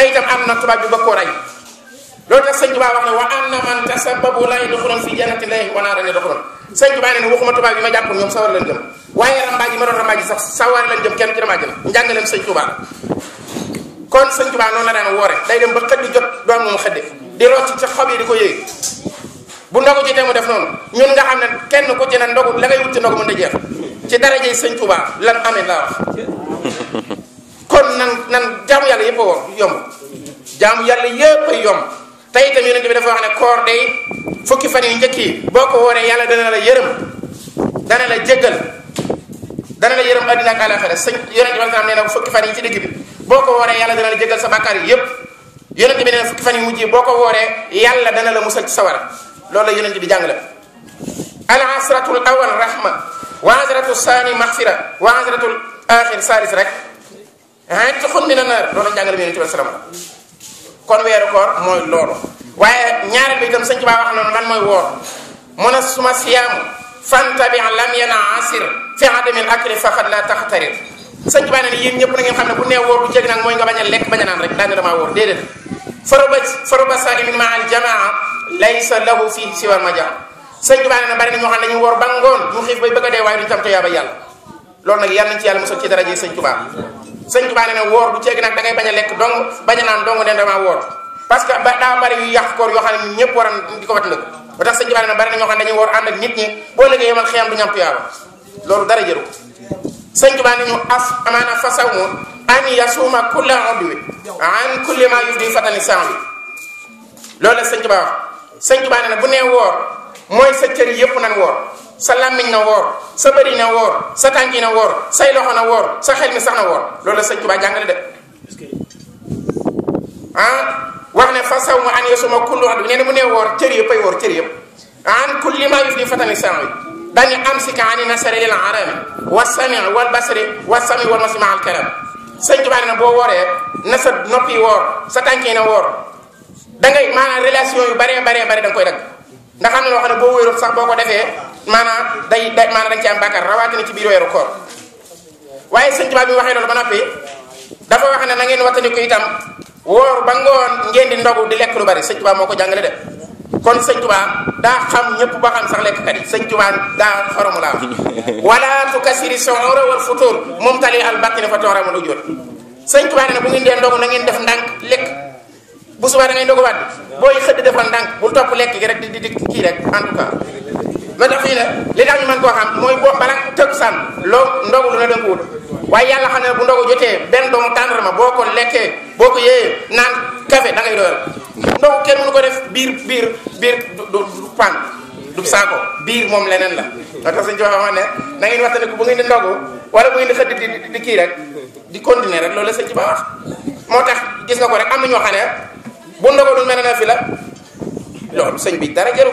itam am na tubaab bi ba koo rey loolu tax sëñ Tuubaa wax ne wa anna man tasabbabu la yadxulun fi jannati llahi wa naaran yadxulun sëñ Tuubaa ne waxuma tubaab bi ma jàpp ñoom sawar lañ jëm waaye rambaaj yi ma doon rambaaj yi sax sawar lañ jëm kenn ci rambaaj na njàngaleem sëñ Tuubaa kon sëñ Tuubaa noonu la daan woore day dem ba xëdd jot doon moom xëdde di rocc ci xob yi di ko yéeg bu ndogu ci te mu def noonu ñun nga xam ne kenn ku ci ne ndogu la ngay wut ci ndogu mën da jeex ci darajey sëñ Tuubaa lan amee laa wax kon nan jaamu yàlla yëpp a woor yomb jaamu yàlla yëpp a yomb tey itam yonent bi dafa wax ne koor day fukki fan yu njëkk yi boo ko wooree yàlla dana la yërëm dana la jéggal dana la yërëm addina ak àllaaxira sëñ yonent bi sallam nee na fukki fan yi ci digg bi boo ko wooree yàlla dana la jéggal sa bàkkaar yi yëpp yonent bi nee na fukki fan yu mujj yi boo ko wooree yàlla dana la musal ci sawara loolu la yonent bi jàngale al asratul awal rahma wa asratul saani maxfira wa asratul axir salis rek xun mina naar loolu la jàngale yonent bi sallam kon weeru koor mooy loolu waaye ñaareel bi itam sëñ Tuubaa wax noonu lan mooy woor mun a suma siyaamu fantabi lam yana asir fi adamil akli faqad la taxtarir sëñ Tuubaa ne ne yéen ñëpp na ngeen xam ne bu nee woor du jég nag mooy nga bañ a lekk bañ a naan rek daane damaa woor déedéet faruba saimin ma al jamaa laysa lahu fii siwal majaa sëñ Tuubaa ne na bari na ñoo xam ne dañuy woor ba ngoon ñu xiif bay bëgg a dee waaye duñu tam tuyaaba yàlla loolu nag yàlla nañ ci yàlla mosal ci daraje sëñ Tuubaa sëñ Tuubaa ne ne woor du ceeg nag da ngay bañ a lekk dong bañ a naan dong ne damaa woor parce que daa bari yu yàq koor yoo xam ne ñëpp war a di ko wat ndëk ba tax sëñ Tuubaa ne ne bari na ñoo xam ne dañuy woor ànd ak nit ñi boo léegi yemal xiyam du ñam tuyaaba loolu dara jëru sëñ Tuubaa ne ñu amaana fasawmu an yasuuma kulla udwi an kulli ma yufdi fatani sanwi loolu la sëñ Tuubaa wax sëñ Tuubaa ne ne bu nee woor mooy sa cër yëpp nan woor sa làmmiñ na woor sa bëri na woor sa tànk yi na woor say loxo na woor sa xel mi sax na woor loolu la sëñ Tuubaa jàngale de wax ne fa saw ma an yasuma kullu adwi nee na mu nee woor cër yëpp ay woor cër yëpp an kulli ma yufdi fatani sanwi dañu am si ka ani nasari lil arami wa sami wal basri wa sami wal masima al karam sëñ Tuubaa ne na boo wooree na sa noppi woor sa tànk yi na woor da ngay maanaam relation yu baree da nga koy dagg ndax xam ne loo xam ne boo wéerul sax boo ko defee maanaam maanaam dañ ci am bàkkaar rawatina ci biir weeru koor waaye sëñ Tuubaa bi mu waxee loolu ba noppi dafa wax ne na ngeen wattandiku itam woor ba ngoon ngeen di ndogu di lekk lu bari sëñ Tuubaa moo ko jàngale de kon sëñ Tuubaa daa xam ñëpp ba xam sax lekkkat yi sëñ Tuubaa daa xoromu laa wala tukasiri suhura wal futur mumtali al batni fa toramul ujur sëñ Tuubaa ne bu ngeen dee ndogu na ngeen def ndànk lekk bu subaa da ngay ndogu waat booy xëdd defal ndànk bul topp lekk gi rek di kii rek en tout cas ba tax fii ne li tax ñu mën koo xam mooy boo bala tëgg sànn loo ndogu lu ne danga ko wut waaye yàlla xam ne bu ndogu jotee benn doomu tàndarma boo ko lekkee boo ko yéeyee naan café da ngay doyal ndogu kenn mënu ko def biir du pan du saako biir moom leneen la moo tax suñu joxe xam ne na ngeen waxtaanee bu ngeen di ndogu wala bu ngeen di xëdd di kii rek di continuer rek loolu la sëñ ci ba wax moo tax gis nga ko rek am na ñoo xam ne bu ndogu du mel ne fi la loolu sëñ bi dara jëru